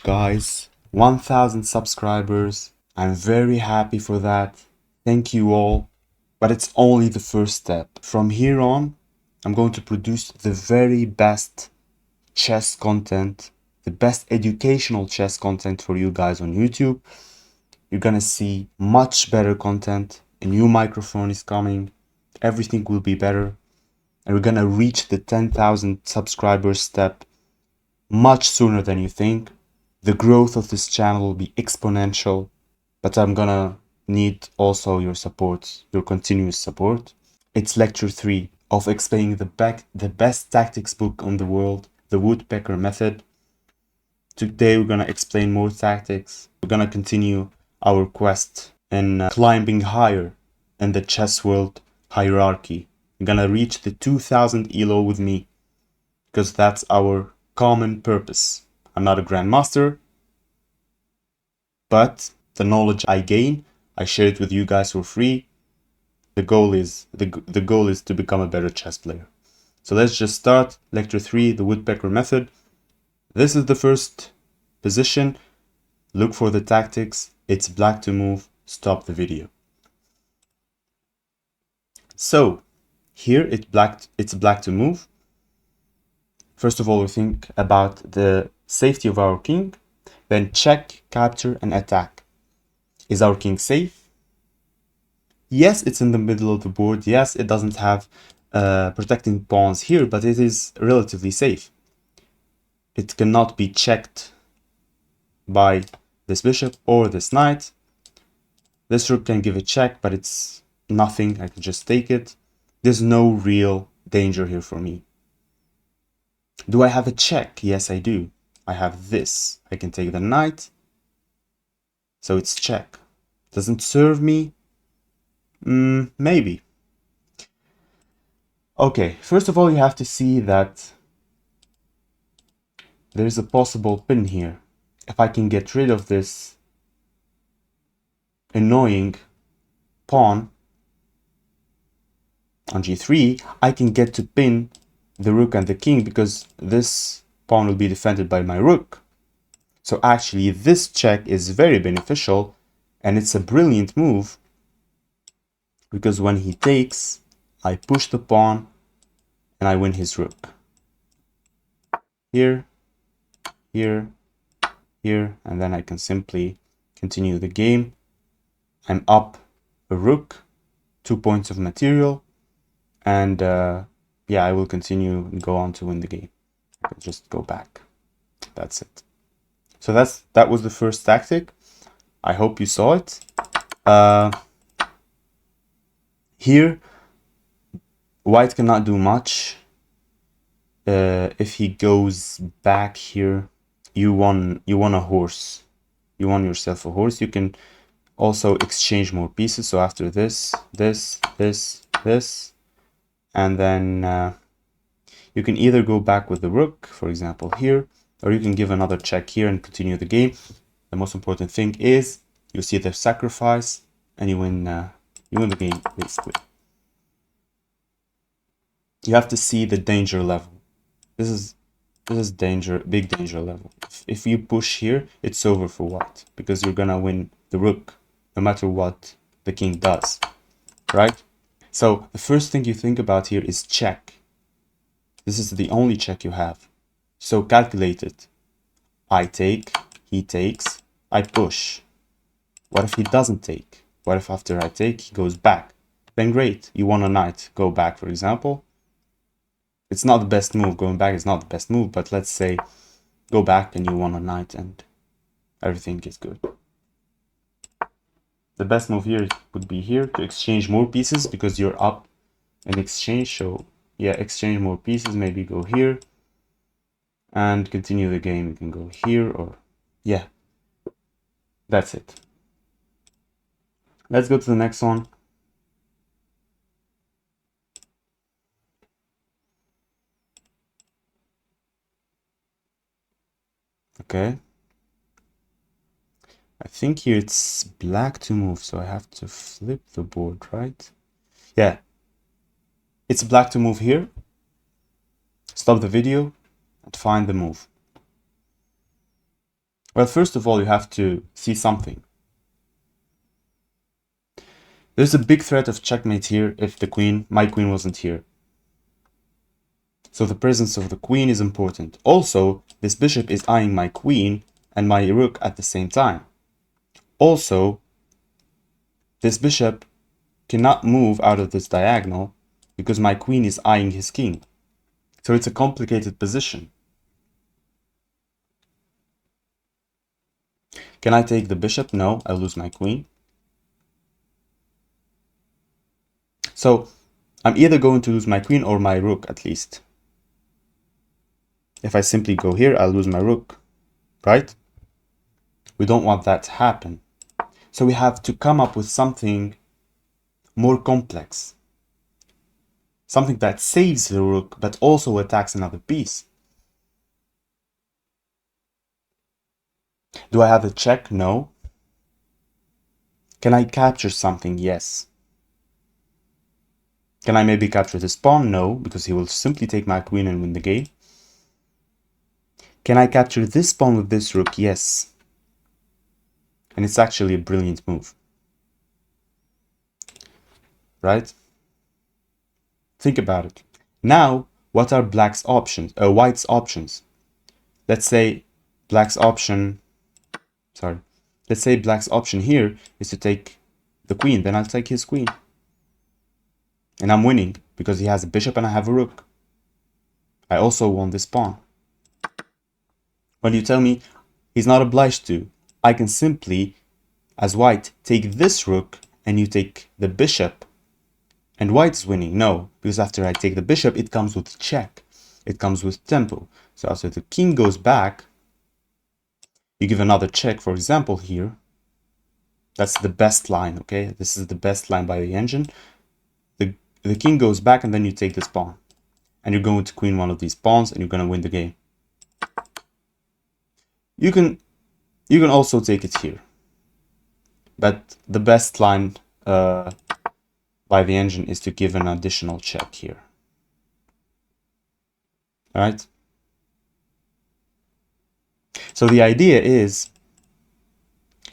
Guys, 1000 subscribers. I'm very happy for that. Thank you all. But it's only the first step. From here on, I'm going to produce the very best chess content, the best educational chess content for you guys on YouTube. You're gonna see much better content. A new microphone is coming. Everything will be better. And we're gonna reach the 10,000 subscribers step much sooner than you think. The growth of this channel will be exponential, but I'm gonna need also your support, your continuous support. It's lecture 3 of explaining the best tactics book on the world, the Woodpecker Method. Today we're gonna explain more tactics. We're gonna continue our quest in climbing higher in the chess world hierarchy. We're gonna reach the 2000 elo with me, because that's our common purpose. I'm not a grandmaster, but the knowledge I gain, I share it with you guys for free. The goal is to become a better chess player. So let's just start lecture 3, the Woodpecker Method. This is the first position. Look for the tactics. It's black to move. Stop the video. So here it's black to move. First of all, we think about the safety of our king. Then check, capture, and attack. Is our king safe? Yes, it's in the middle of the board. Yes, it doesn't have protecting pawns here, but it is relatively safe. It cannot be checked by this bishop or this knight. This rook can give a check, but it's nothing. I can just take it. There's no real danger here for me. Do I have a check? Yes, I do. I have this. I can take the knight. So it's check. Doesn't serve me? Maybe. Okay, first of all, you have to see that there's a possible pin here. If I can get rid of this annoying pawn on g3, I can get to pin the rook and the king, because this pawn will be defended by my rook. So actually this check is very beneficial, and it's a brilliant move, because when he takes, I push the pawn and I win his rook. Here, here, here, and then I can simply continue the game. I'm up a rook, 2 points of material, and yeah, I will continue and go on to win the game. I'll just go back. That's it. So that was the first tactic. I hope you saw it. Here, white cannot do much. If he goes back here, you won a horse. You won yourself a horse. You can also exchange more pieces. So after this, and then you can either go back with the rook, for example here, or you can give another check here and continue the game. The most important thing is you see the sacrifice, and you win the game, basically. You have to see the danger level. This is danger, big danger level. If you push here, it's over for white, because you're gonna win the rook no matter what the king does, right? So the first thing you think about here is check. This is the only check you have. So calculate it. I take, he takes, I push. What if he doesn't take? What if after I take, he goes back? Then great, you won a knight. Go back, for example. It's not the best move. Going back is not the best move, but let's say go back and you won a knight and everything is good. The best move here would be here to exchange more pieces, because you're up in exchange. So yeah, exchange more pieces, maybe go here and continue the game. You can go here, or yeah, that's it. Let's go to the next one. Okay. I think here it's black to move, so I have to flip the board, right? Yeah. It's black to move here. Stop the video and find the move. Well, first of all, you have to see something. There's a big threat of checkmate here if my queen wasn't here. So the presence of the queen is important. Also, this bishop is eyeing my queen and my rook at the same time. Also, this bishop cannot move out of this diagonal because my queen is eyeing his king. So it's a complicated position. Can I take the bishop? No, I lose my queen. So I'm either going to lose my queen or my rook at least. If I simply go here, I'll lose my rook, right? We don't want that to happen. So we have to come up with something more complex. Something that saves the rook, but also attacks another piece. Do I have a check? No. Can I capture something? Yes. Can I maybe capture this pawn? No, because he will simply take my queen and win the game. Can I capture this pawn with this rook? Yes. And it's actually a brilliant move. Right? Think about it. Now, what are white's options? Let's say black's option here is to take the queen. Then I'll take his queen. And I'm winning because he has a bishop and I have a rook. I also won this pawn. When you tell me he's not obliged to, I can simply, as white, take this rook and you take the bishop and white's winning. No, because after I take the bishop, it comes with check. It comes with tempo. So after the king goes back, you give another check, for example, here. That's the best line, okay? This is the best line by the engine. The king goes back and then you take this pawn. And you're going to queen one of these pawns and you're going to win the game. You can also take it here. But the best line by the engine is to give an additional check here. Alright? So the idea is,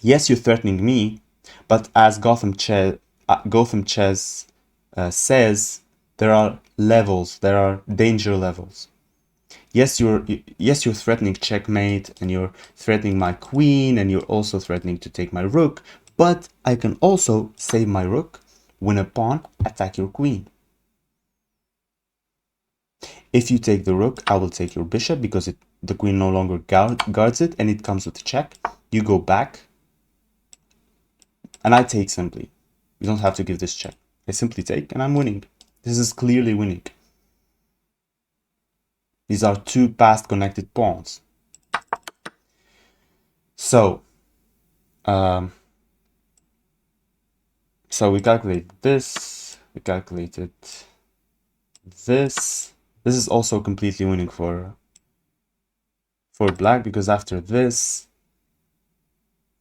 yes, you're threatening me, but as Gotham Chess says, there are levels, there are danger levels. Yes, you're threatening checkmate, and you're threatening my queen, and you're also threatening to take my rook, but I can also save my rook, win a pawn, attack your queen. If you take the rook, I will take your bishop because the queen no longer guards it, and it comes with a check. You go back, and I take simply. You don't have to give this check. I simply take, and I'm winning. This is clearly winning. These are two past connected pawns. So we calculate this, we calculated this. This is also completely winning for black, because after this,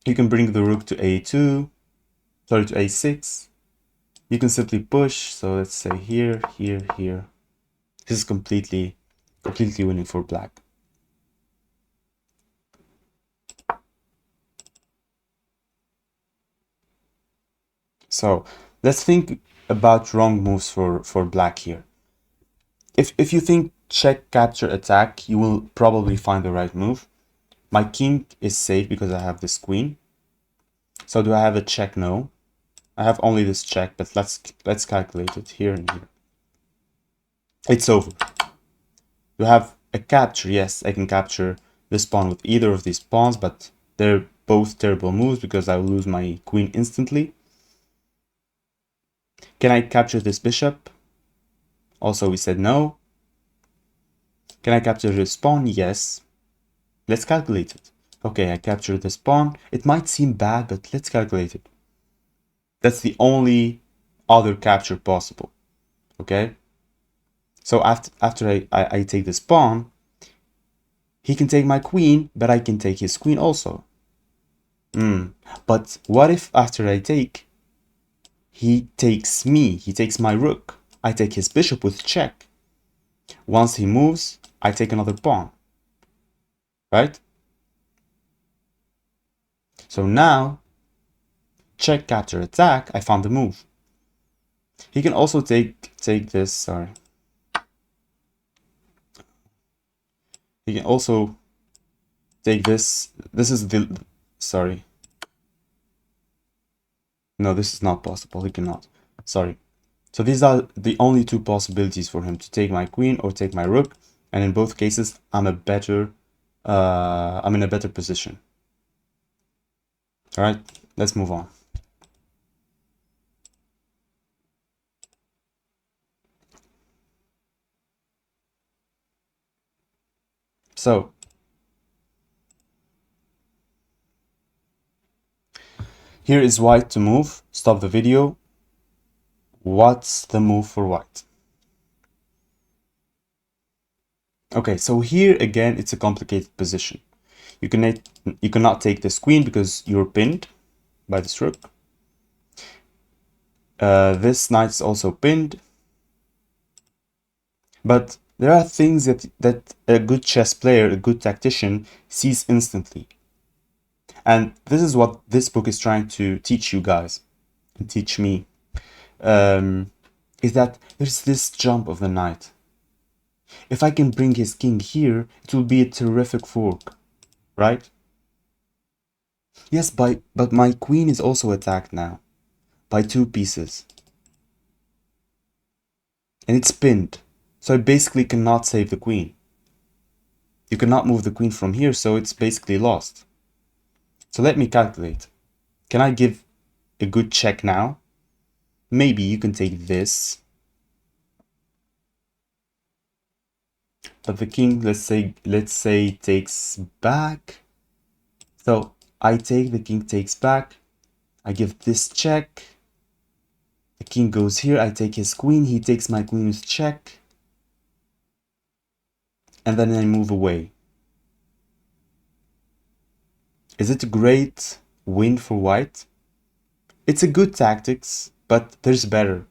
you can bring the rook to a2, to a6. You can simply push, so let's say here, here, here. This is completely winning for black. So let's think about wrong moves for black here. If you think check, capture, attack, you will probably find the right move. My king is safe because I have this queen. So do I have a check? No. I have only this check, but let's calculate it here and here. It's over. You have a capture. Yes, I can capture this pawn with either of these pawns, but they're both terrible moves because I will lose my queen instantly. Can I capture this bishop? Also, we said no. Can I capture this pawn? Yes. Let's calculate it. Okay, I captured this pawn. It might seem bad, but let's calculate it. That's the only other capture possible. Okay? So after I take this pawn, he can take my queen, but I can take his queen also. But what if after I take, he takes me, he takes my rook. I take his bishop with check. Once he moves, I take another pawn. Right? So now, check, capture, attack, I found the move. He can also take this, sorry. He can also take this. This is the, sorry. No, this is not possible. He cannot. Sorry. So these are the only two possibilities for him, to take my queen or take my rook. And in both cases, I'm in a better position. All right, let's move on. So here is white to move. Stop the video. What's the move for white? Okay, so here again, it's a complicated position. You cannot take this queen because you're pinned by this rook. This knight is also pinned. But there are things that a good chess player, a good tactician, sees instantly. And this is what this book is trying to teach you guys, and teach me, is that there's this jump of the knight. If I can bring his king here, it will be a terrific fork, right? Yes, but my queen is also attacked now by 2 pieces. And it's pinned, so I basically cannot save the queen. You cannot move the queen from here, so it's basically lost. So let me calculate. Can I give a good check now? Maybe you can take this. But the king, let's say takes back. So I take, the king takes back. I give this check. The king goes here, I take his queen, he takes my queen with check. And then I move away. Is it a great win for white? It's a good tactics, but there's better.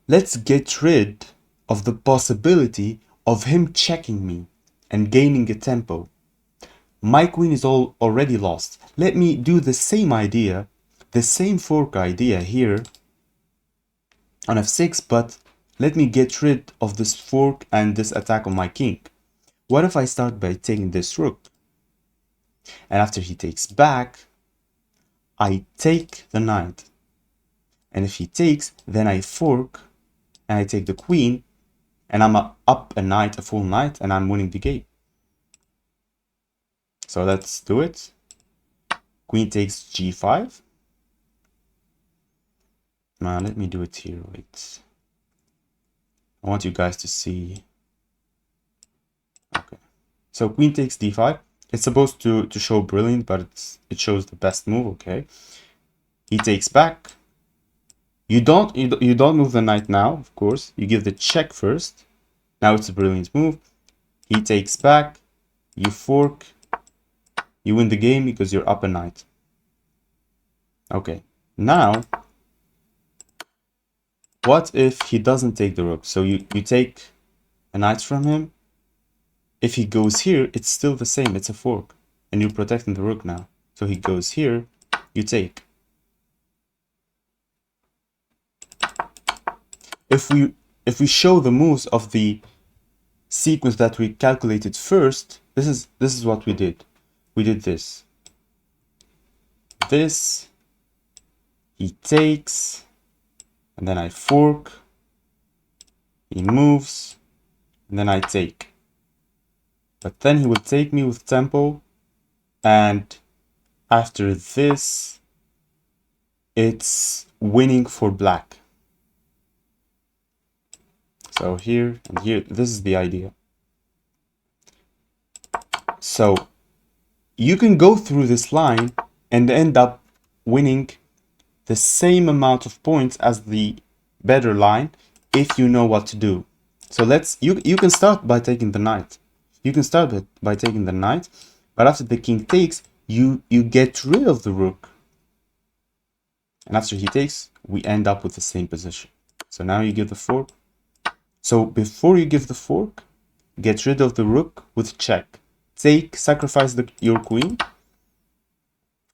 Let's get rid of the possibility of him checking me and gaining a tempo. My queen is already lost. Let me do the same idea, the same fork idea here on f6, but let me get rid of this fork and this attack on my king. What if I start by taking this rook? And after he takes back, I take the knight. And if he takes, then I fork and I take the queen, and I'm up a knight, a full knight, and I'm winning the game. So let's do it. Queen takes g5. Let me do it here. Wait. I want you guys to see. Okay. So queen takes d5. It's supposed to show brilliant, but it shows the best move. Okay. He takes back. You don't move the knight now, of course. You give the check first. Now it's a brilliant move. He takes back. You fork. You win the game because you're up a knight. Okay. Now, what if he doesn't take the rook? So you take a knight from him. If he goes here, it's still the same. It's a fork. And you're protecting the rook now. So he goes here, you take. If we show the moves of the sequence that we calculated first, this is what we did. We did this. This. He takes. And then I fork. He moves. And then I take. But then he will take me with tempo, and after this, it's winning for black. So here and here, this is the idea. So you can go through this line and end up winning the same amount of points as the better line if you know what to do. So you can start by taking the knight. You can start by taking the knight, but after the king takes, you get rid of the rook. And after he takes, we end up with the same position. So now you give the fork. So before you give the fork, get rid of the rook with check. Take, sacrifice your queen.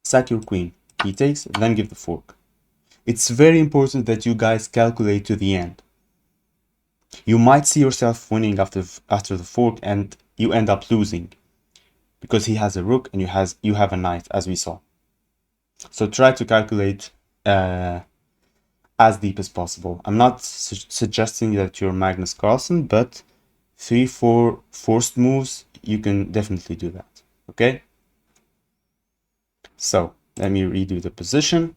Sack your queen. He takes, then give the fork. It's very important that you guys calculate to the end. You might see yourself winning after the fork and you end up losing because he has a rook and you have a knight, as we saw. So try to calculate as deep as possible. I'm not suggesting that you're Magnus Carlsen, but 3-4 forced moves, you can definitely do that. Okay? So let me redo the position.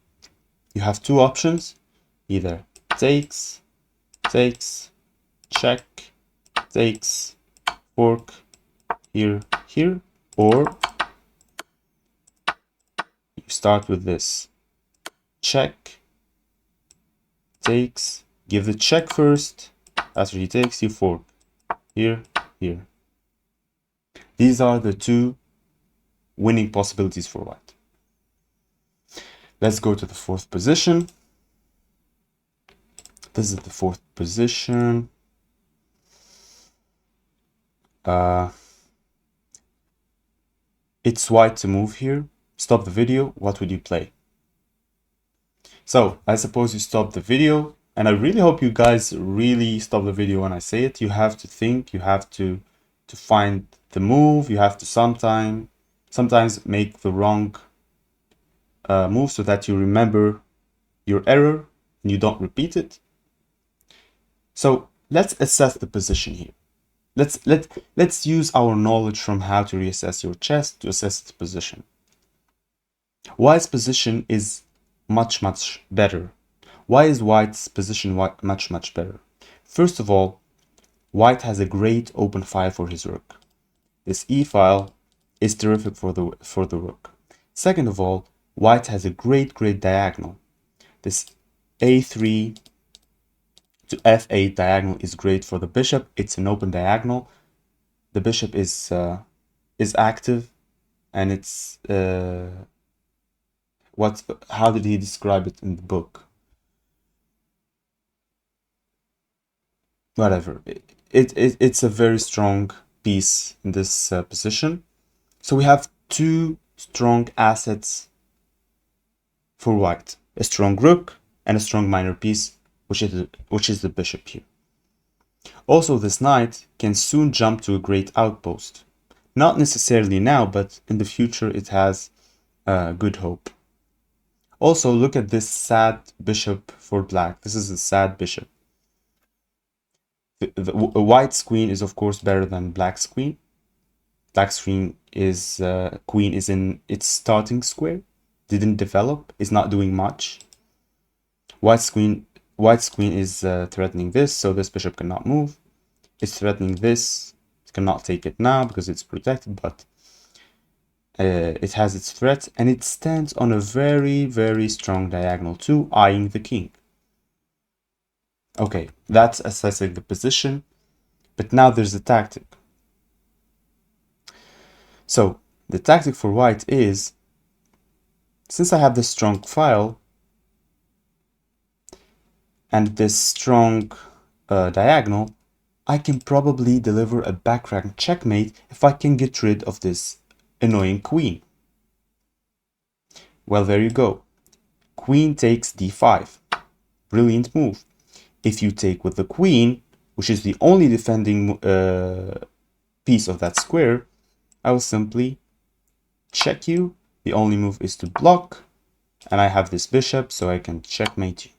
You have two options, either takes, takes, check, takes, fork, here, here, or you start with this check, takes, give the check first, after he takes, you fork, here, here. These are the two winning possibilities for white. Let's go to the fourth position. This is the fourth position. It's white to move here. Stop the video. What would you play? So I suppose you stop the video, and I really hope you guys really stop the video when I say it. You have to think, you have to find the move, you have to sometimes make the wrong move so that you remember your error and you don't repeat it. So let's assess the position here. Let's use our knowledge from how to reassess your chess to assess its position. White's position is much better. Why is white's position much better? First of all, white has a great open file for his rook. This e file is terrific for the rook. Second of all, white has a great diagonal. This a3 to f8 diagonal is great for the bishop. It's an open diagonal. The bishop is active, and it's how did he describe it in the book? Whatever. It's a very strong piece in this position. So we have two strong assets for white: a strong rook and a strong minor piece, which is the bishop here. Also, this knight can soon jump to a great outpost. Not necessarily now, but in the future it has good hope. Also, look at this sad bishop for black. This is a sad bishop. White's queen is of course better than black's queen. Black's queen is in its starting square, didn't develop, is not doing much. White's queen is threatening this, so this bishop cannot move. It's threatening this. It cannot take it now because it's protected, but it has its threat, and it stands on a very strong diagonal too, eyeing the king. Okay, that's assessing the position, but now there's a tactic. So the tactic for white is, since I have this strong file and this strong diagonal, I can probably deliver a backrank checkmate if I can get rid of this annoying queen. Well, there you go. Queen takes d5. Brilliant move. If you take with the queen, which is the only defending piece of that square, I will simply check you. The only move is to block, and I have this bishop, so I can checkmate you.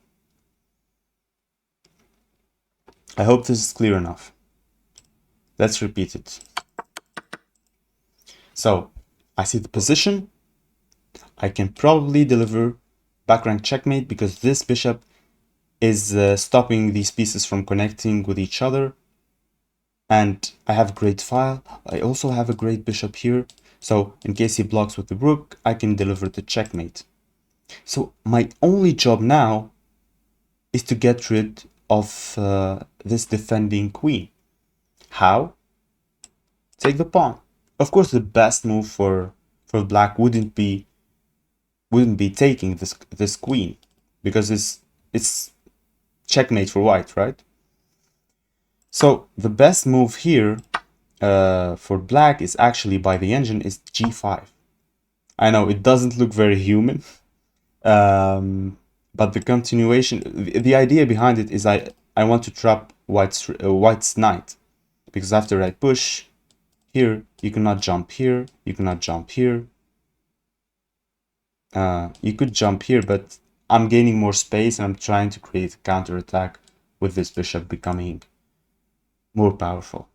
I hope this is clear enough. Let's repeat it. So, I see the position. I can probably deliver backrank checkmate because this bishop is stopping these pieces from connecting with each other. And I have a great file. I also have a great bishop here. So in case he blocks with the rook, I can deliver the checkmate. So my only job now is to get rid of this defending queen. How? Take the pawn. Of course, the best move for black wouldn't be taking this queen, because it's checkmate for white, right? So the best move here for black is actually by the engine is g5. I know it doesn't look very human, but the continuation, the idea behind it is I want to trap White's knight, because after I push here, you cannot jump here, you cannot jump here. You could jump here, but I'm gaining more space and I'm trying to create a counterattack with this bishop becoming more powerful.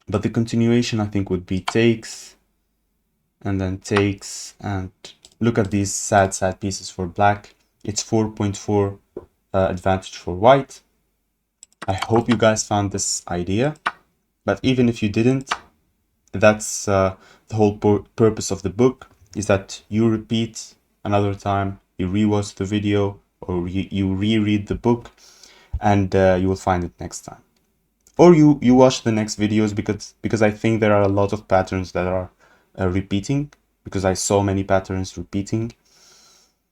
But the continuation, I think, would be takes, and then takes, and look at these sad pieces for black. It's 4.4 advantage for white. I hope you guys found this idea, but even if you didn't, that's the whole purpose of the book, is that you repeat another time, you rewatch the video, or you reread the book, and you will find it next time. Or you watch the next videos, because I think there are a lot of patterns that are repeating, because I saw many patterns repeating.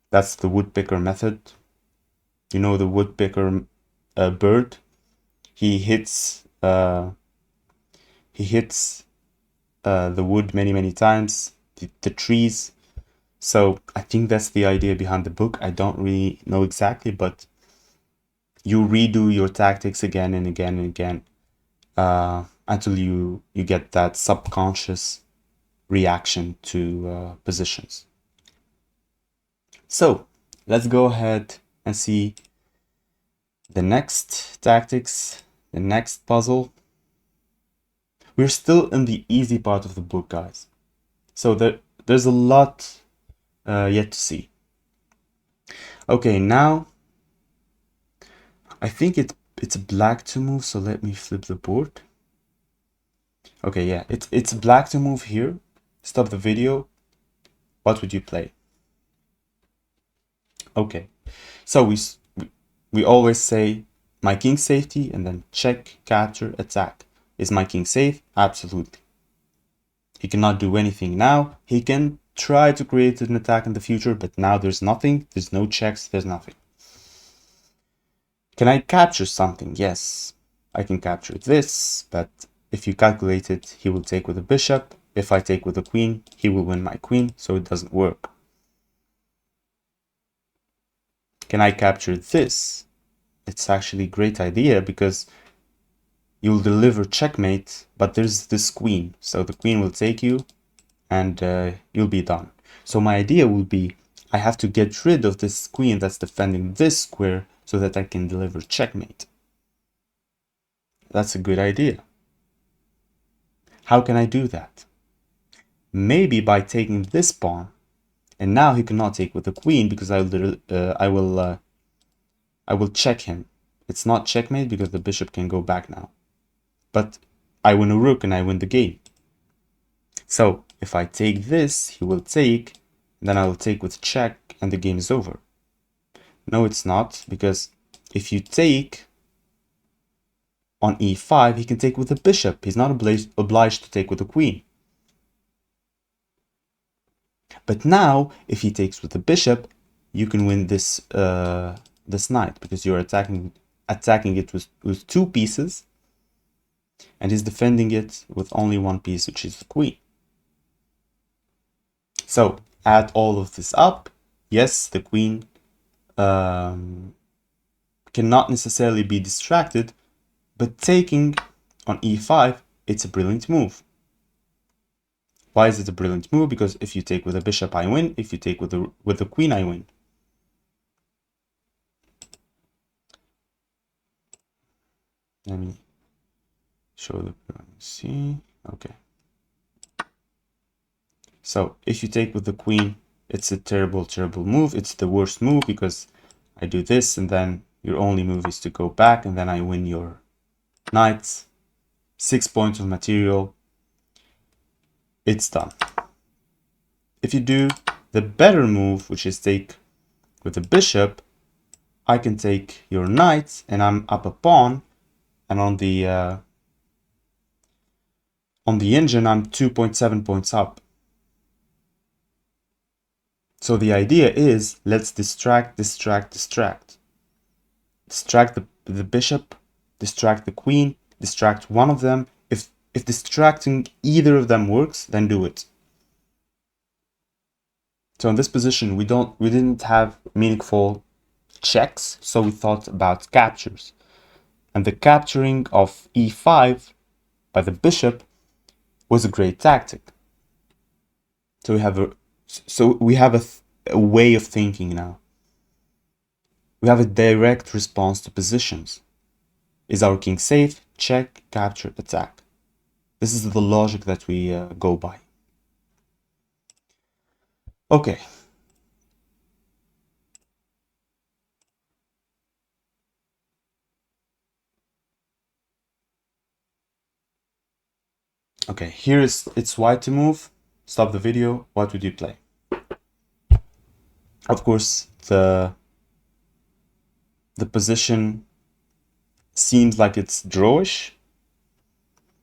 That's the Woodpecker method. You know the woodpecker bird? He hits the wood many times, the trees. So I think that's the idea behind the book. I don't really know exactly, but you redo your tactics again and again and again until you get that subconscious reaction to positions. So let's go ahead and see the next tactics, the next puzzle. We're still in the easy part of the book, guys. So there's a lot yet to see. Okay, now I think it's black to move, so let me flip the board. Okay, yeah, it's black to move here. Stop the video. What would you play? Okay, so we always say my king safety and then check, capture, attack. Is my king safe? Absolutely. He cannot do anything now. He can try to create an attack in the future, but now there's nothing. There's no checks. There's nothing. Can I capture something? Yes, I can capture this, but if you calculate it, he will take with a bishop. If I take with a queen, he will win my queen, so it doesn't work. Can I capture this? It's actually a great idea, because you'll deliver checkmate, but there's this queen, so the queen will take you and you'll be done. So my idea will be, I have to get rid of this queen that's defending this square so that I can deliver checkmate. That's a good idea. How can I do that? Maybe by taking this pawn, and now he cannot take with the queen, because I will check him. It's not checkmate because the bishop can go back now. But I win a rook and I win the game. So if I take this, he will take, then I will take with check and the game is over. No, it's not, because if you take on e5, he can take with the bishop. He's not obliged to take with the queen. But now, if he takes with the bishop, you can win this this knight, because you're attacking it with two pieces, and he's defending it with only one piece, which is the queen. So add all of this up. Yes, the queen cannot necessarily be distracted, but taking on e5, it's a brilliant move. Why is it a brilliant move? Because if you take with a bishop, I win. If you take with the queen, I win. Let me show the see. Okay. So if you take with the queen, it's a terrible move. It's the worst move, because I do this and then your only move is to go back, and then I win your knights. 6 points of material. It's done. If you do the better move, which is take with the bishop, I can take your knight and I'm up a pawn, and on the engine I'm 2.7 points up. So the idea is, let's distract the bishop, distract the queen, distract one of them. If distracting either of them works, then do it. So in this position, we didn't have meaningful checks, so we thought about captures. And the capturing of e5 by the bishop was a great tactic. So we have a way of thinking now. We have a direct response to positions. Is our king safe? Check, capture, attack. This is the logic that we go by. Okay. Okay, here it's white to move. Stop the video. What would you play? Of course, the position seems like it's drawish.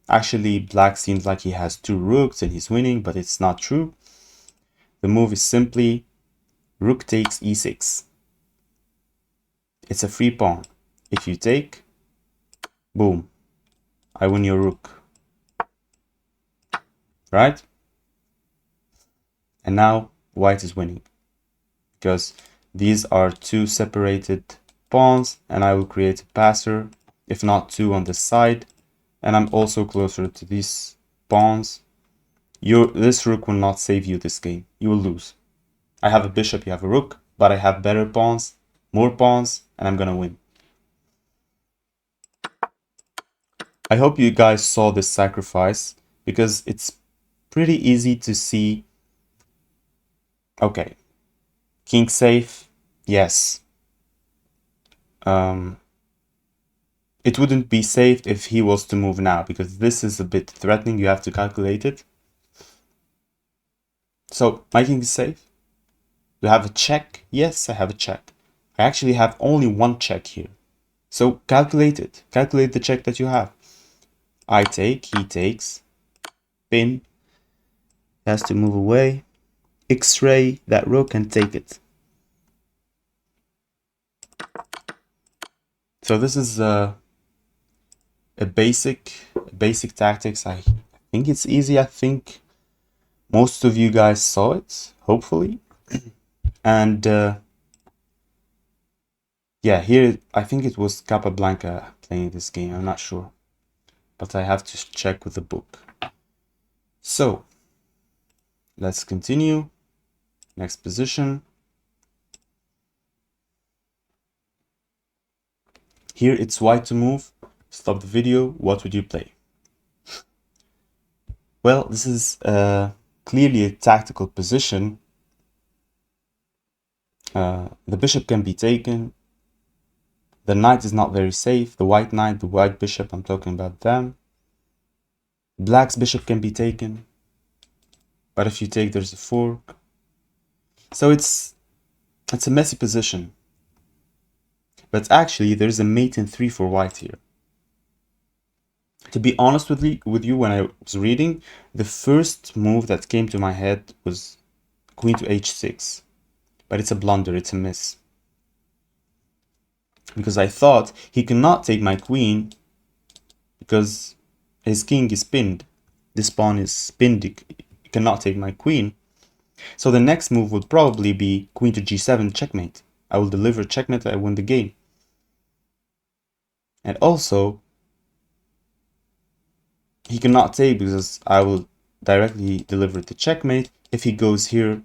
Actually, black seems like he has two rooks and he's winning, but it's not true. The move is simply rook takes e6. It's a free pawn. If you take, boom, I win your rook. Right? And now white is winning, because these are two separated pawns, and I will create a passer, if not two on the side, and I'm also closer to these pawns. This rook will not save you this game. You will lose. I have a bishop, you have a rook, but I have better pawns, more pawns, and I'm gonna win. I hope you guys saw this sacrifice, because it's pretty easy to see. Okay, king safe, yes. It wouldn't be safe if he was to move now, because this is a bit threatening. You have to calculate it. So my king is safe. Do I have a check? Yes, I have a check. I actually have only one check here. So calculate it. Calculate the check that you have. I take, he takes, pin, has to move away, X-ray that rook and take it. So this is a basic tactics. I think it's easy. I think most of you guys saw it, hopefully. And yeah, here I think it was Capablanca playing this game. I'm not sure, but I have to check with the book. So let's continue. Next position. Here it's white to move. Stop the video. What would you play? Well, this is clearly a tactical position. The bishop can be taken. The knight is not very safe. The white knight, the white bishop, I'm talking about them. Black's bishop can be taken. But if you take, there's a fork. So it's a messy position. But actually, there's a mate in 3 for white here. To be honest with you, when I was reading, the first move that came to my head was queen to h6. But it's a blunder, it's a miss. Because I thought he cannot take my queen because his king is pinned. This pawn is pinned, he cannot take my queen. So the next move would probably be queen to g7 checkmate. I will deliver checkmate, I win the game. And also, he cannot take because I will directly deliver the checkmate. If he goes here,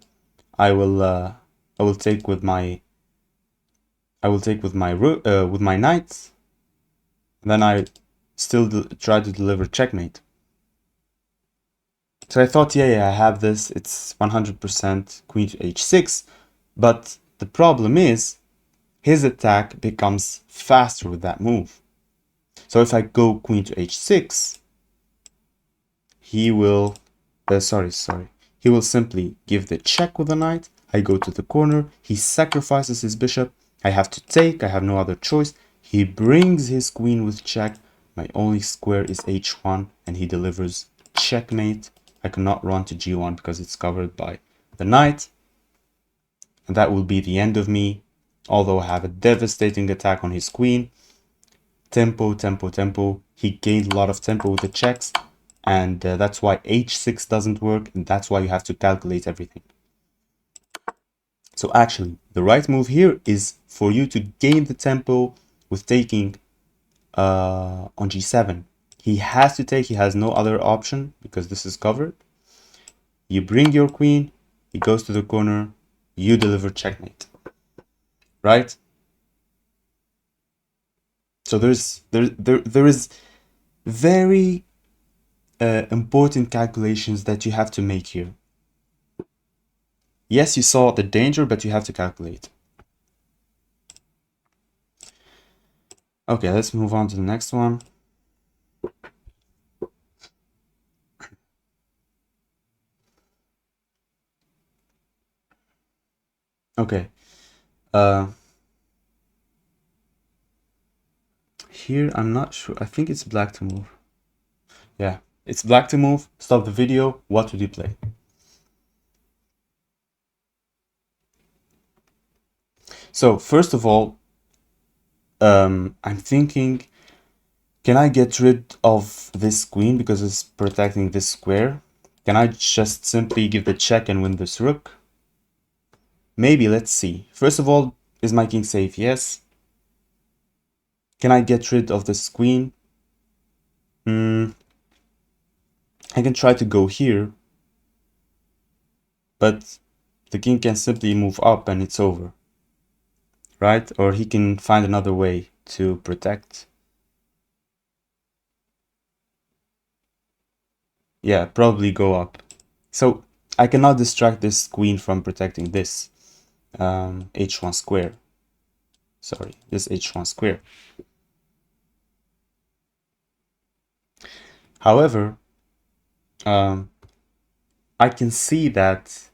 I will take with my knight. Then I still try to deliver checkmate. So I thought, yeah, I have this. It's 100% queen to h6. But the problem is, his attack becomes faster with that move. So if I go queen to h6, he will, he will simply give the check with the knight. I go to the corner, he sacrifices his bishop. I have to take, I have no other choice. He brings his queen with check. My only square is h1 and he delivers checkmate. I cannot run to g1 because it's covered by the knight. And that will be the end of me, although I have a devastating attack on his queen. Tempo, tempo, tempo. He gained a lot of tempo with the checks, and that's why h6 doesn't work, and that's why you have to calculate everything. So actually, the right move here is for you to gain the tempo with taking on g7. He has to take, he has no other option because this is covered. You bring your queen, he goes to the corner, you deliver checkmate, right? So there is very important calculations that you have to make here. Yes, you saw the danger, but you have to calculate. Okay, let's move on to the next one. Okay. Here, I'm not sure. I think it's black to move. Yeah, it's black to move. Stop the video. What would you play? So, first of all, I'm thinking, can I get rid of this queen because it's protecting this square? Can I just simply give the check and win this rook? Maybe, let's see. First of all, is my king safe? Yes. Can I get rid of this queen? I can try to go here, but the king can simply move up and it's over, right? Or he can find another way to protect. Yeah, probably go up. So I cannot distract this queen from protecting this h1 square. Sorry, this h1 square. However, I can see that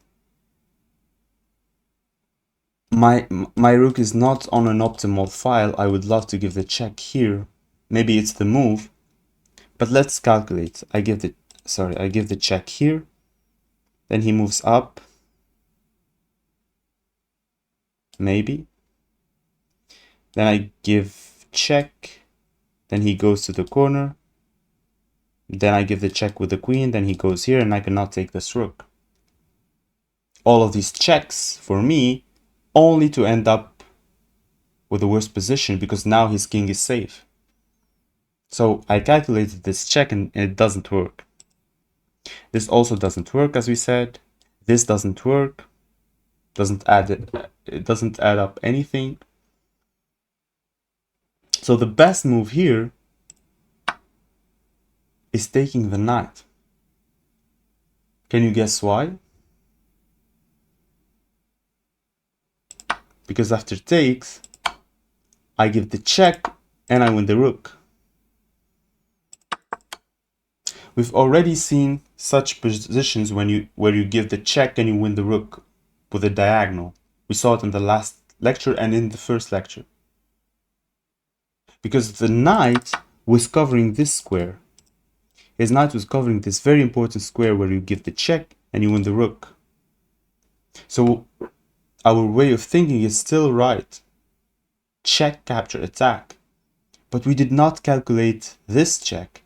my rook is not on an optimal file. I would love to give the check here. Maybe it's the move, but let's calculate. I give the check here. Then he moves up. Maybe. Then I give check. Then he goes to the corner. Then I give the check with the queen. Then he goes here and I cannot take this rook. All of these checks for me only to end up with the worst position because now his king is safe. So I calculated this check and it doesn't work. This also doesn't work, as we said. This doesn't work. It doesn't add up anything. So the best move here is taking the knight. Can you guess why? Because after takes, I give the check and I win the rook. We've already seen such positions where you give the check and you win the rook with a diagonal. We saw it in the last lecture and in the first lecture. Because the knight was covering this square. His knight was covering this very important square where you give the check and you win the rook. So our way of thinking is still right. Check, capture, attack. But we did not calculate this check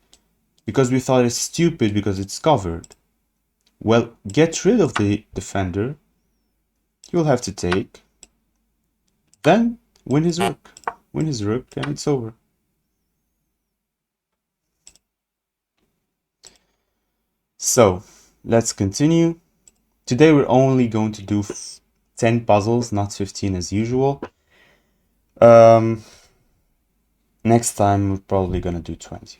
because we thought it's stupid because it's covered. Well, get rid of the defender. You'll have to take. Then win his rook. Win his rook and it's over. So let's continue. Today we're only going to do 10 puzzles, not 15 as usual. Next time we're probably gonna do 20.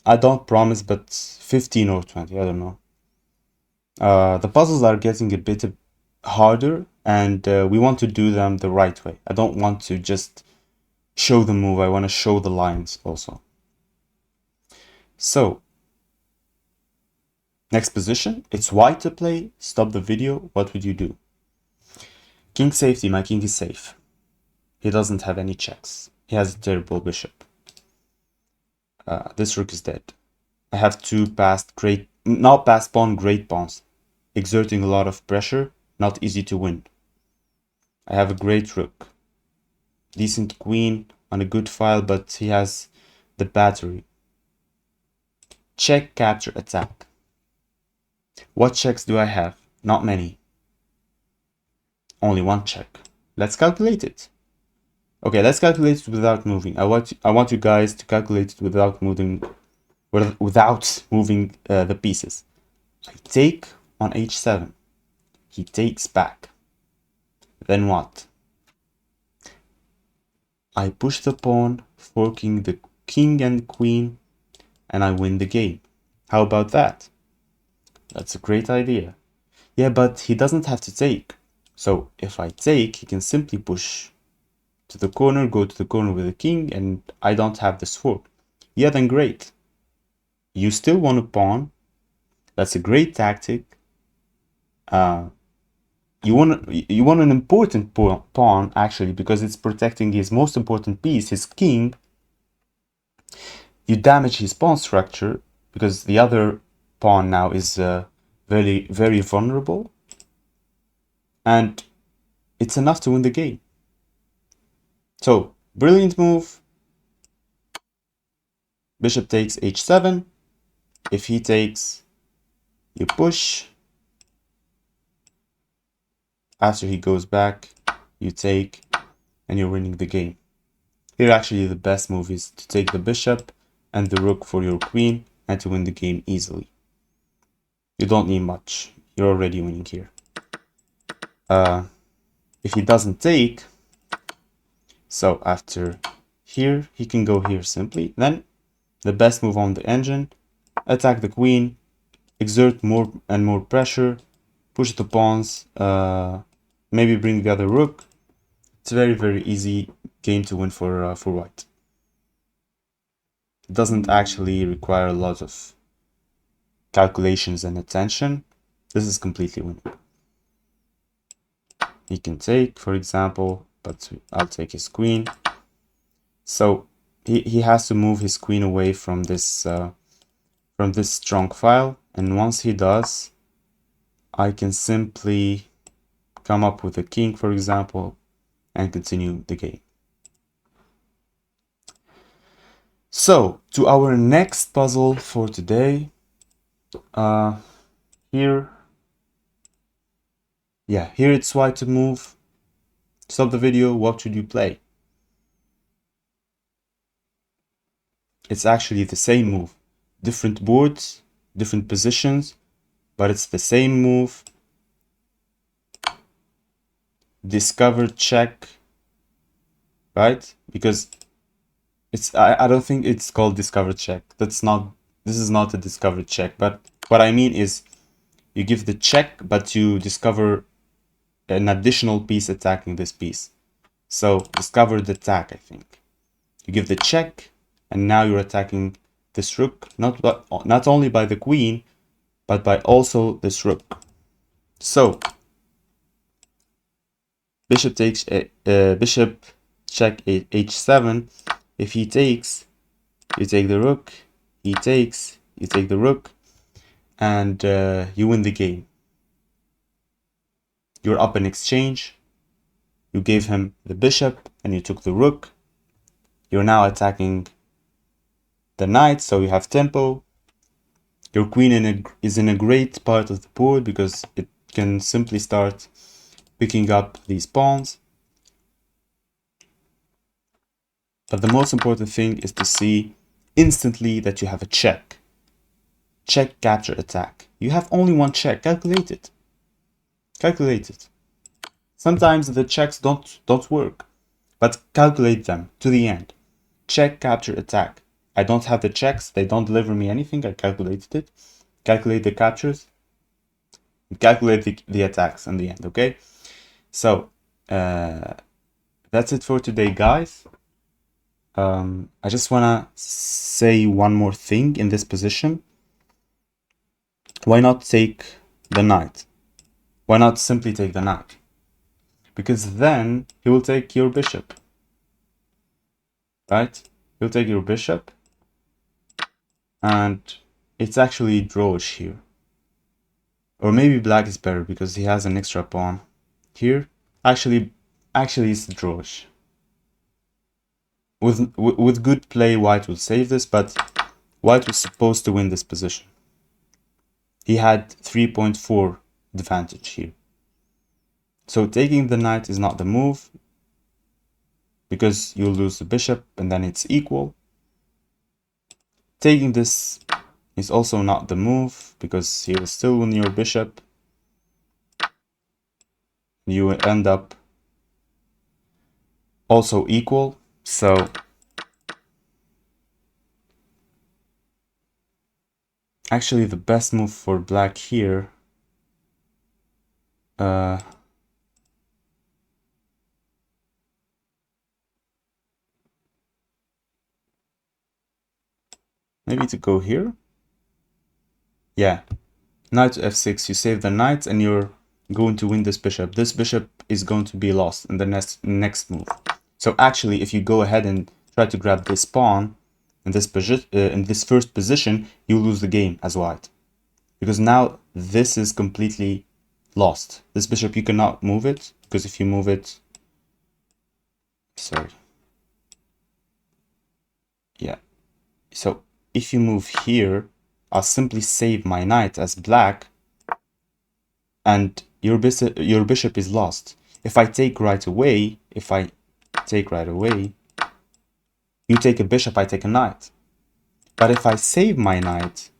I don't promise, but 15 or 20, I don't know. The puzzles are getting a bit harder and we want to do them the right way. I don't want to just show the move, I want to show the lines also. So, next position, it's white to play. Stop the video. What would you do? King safety, my king is safe. He doesn't have any checks. He has a terrible bishop. This rook is dead. I have two not passed pawn, great pawns. Exerting a lot of pressure, not easy to win. I have a great rook. Decent queen on a good file, but he has the battery. Check, capture, attack. What checks do I have? Not many. only one check. Let's calculate it. Okay, let's calculate it without moving. I want you guys to calculate it without moving the pieces. I take on h7. He takes back. Then what? I push the pawn, forking the king and queen, and I win the game. How about that? That's a great idea. Yeah, but he doesn't have to take. So if I take, he can simply push to the corner, go to the corner with the king, and I don't have this fork. Yeah, then great. You still want a pawn. That's a great tactic. You want an important pawn, actually, because it's protecting his most important piece, his king. You damage his pawn structure, because the other pawn now is very, very vulnerable. And it's enough to win the game. So, brilliant move. Bishop takes h7. If he takes, you push. After he goes back, you take, and you're winning the game. Here actually the best move is to take the bishop and the rook for your queen and to win the game easily. You don't need much. You're already winning here. If he doesn't take, so after here, he can go here simply. Then the best move on the engine, attack the queen, exert more and more pressure, push the pawns, maybe bring the other rook. It's a very, very easy game to win for white. It doesn't actually require a lot of calculations and attention. This is completely winning. He can take, for example, but I'll take his queen. So he has to move his queen away from this strong file, and once he does, I can simply come up with a king, for example, and continue the game. So, to our next puzzle for today. Here it's white to move. Stop the video. What should you play? It's actually the same move. Different boards, different positions, but it's the same move. Discover check, right? Because I don't think it's called discover check. This is not a discover check, but what I mean is you give the check, but you discover an additional piece attacking this piece. So discover the attack, I think. You give the check, and now you're attacking this rook, not only by the queen, but by also this rook. So bishop takes bishop check h7. If he takes, you take the rook. He takes, you take the rook, and you win the game. You're up in exchange. You gave him the bishop, and you took the rook. You're now attacking the knight, so you have tempo. Your queen is in a great part of the board because it can simply start picking up these pawns. But the most important thing is to see instantly that you have a check. Check, capture, attack. You have only one check. Calculate it. Calculate it. Sometimes the checks don't work, but calculate them to the end. Check, capture, attack. I don't have the checks. They don't deliver me anything. I calculated it. Calculate the captures. Calculate the attacks in the end, okay? So, that's it for today, guys. I just want to say one more thing in this position. Why not take the knight? Why not simply take the knight? Because then he will take your bishop. Right? He'll take your bishop. And it's actually drawish here. Or maybe black is better because he has an extra pawn here. Actually it's drawish. With good play, white will save this, but white was supposed to win this position. He had 3.4 advantage here. So taking the knight is not the move, because you'll lose the bishop and then it's equal. Taking this is also not the move, because he will still win your bishop. You will end up also equal. So actually the best move for black here, maybe to go here. Yeah, knight to f6, you save the knight and you're going to win this bishop. This bishop is going to be lost in the next move. So actually, if you go ahead and try to grab this pawn in this first position, you lose the game as white, because now this is completely lost. This bishop, you cannot move it, because if you move it, sorry, yeah. So if you move here, I'll simply save my knight as black, and your bishop is lost. If I take right away, you take a bishop, I take a knight. But if I save my knight,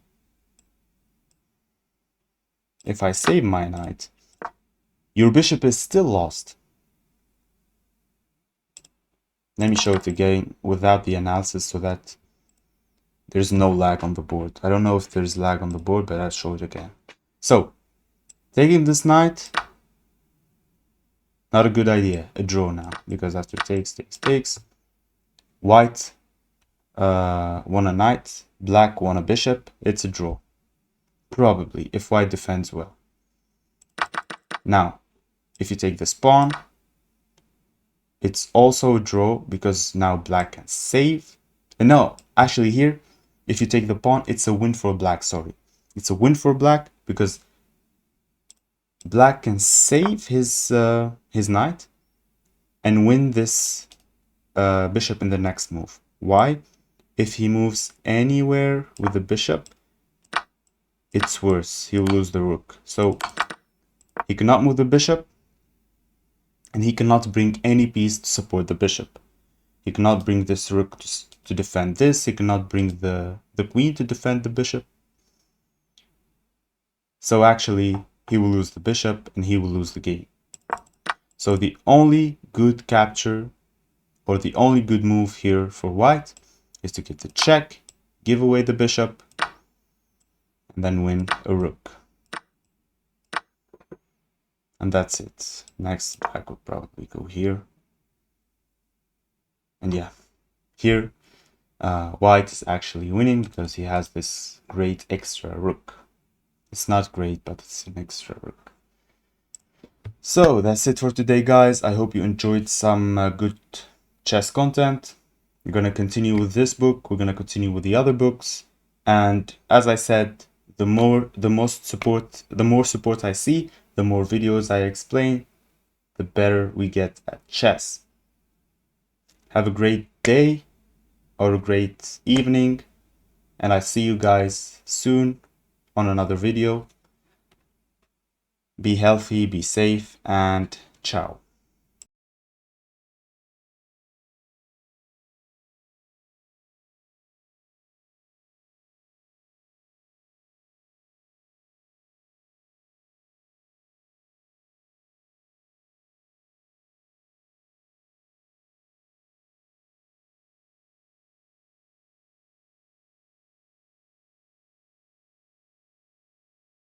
your bishop is still lost. Let me show it again without the analysis so that there's no lag on the board. I don't know if there's lag on the board, but I'll show it again. So, taking this knight, not a good idea. A draw now, because after takes, white won a knight, black won a bishop. It's a draw. Probably, if white defends well. Now, if you take this pawn, it's also a draw, because now black can save. And no, actually here, if you take the pawn, it's a win for black, sorry. It's a win for black, because black can save his knight and win this bishop in the next move. Why? If he moves anywhere with the bishop, it's worse. He'll lose the rook. So he cannot move the bishop, and he cannot bring any piece to support the bishop. He cannot bring this rook to defend this. He cannot bring the queen to defend the bishop. So actually, he will lose the bishop and he will lose the game. So the only good capture, or the only good move here for white, is to get the check, give away the bishop, and then win a rook. And that's it. Next, I could probably go here. And yeah, here, white is actually winning because he has this great extra rook. It's not great, but it's an extra rook. So that's it for today, guys. I hope you enjoyed some good chess content. We're going to continue with this book. We're going to continue with the other books. And as I said, the more support I see, the more videos I explain, the better we get at chess. Have a great day or a great evening, and I see you guys soon on another video. Be healthy, be safe, and ciao.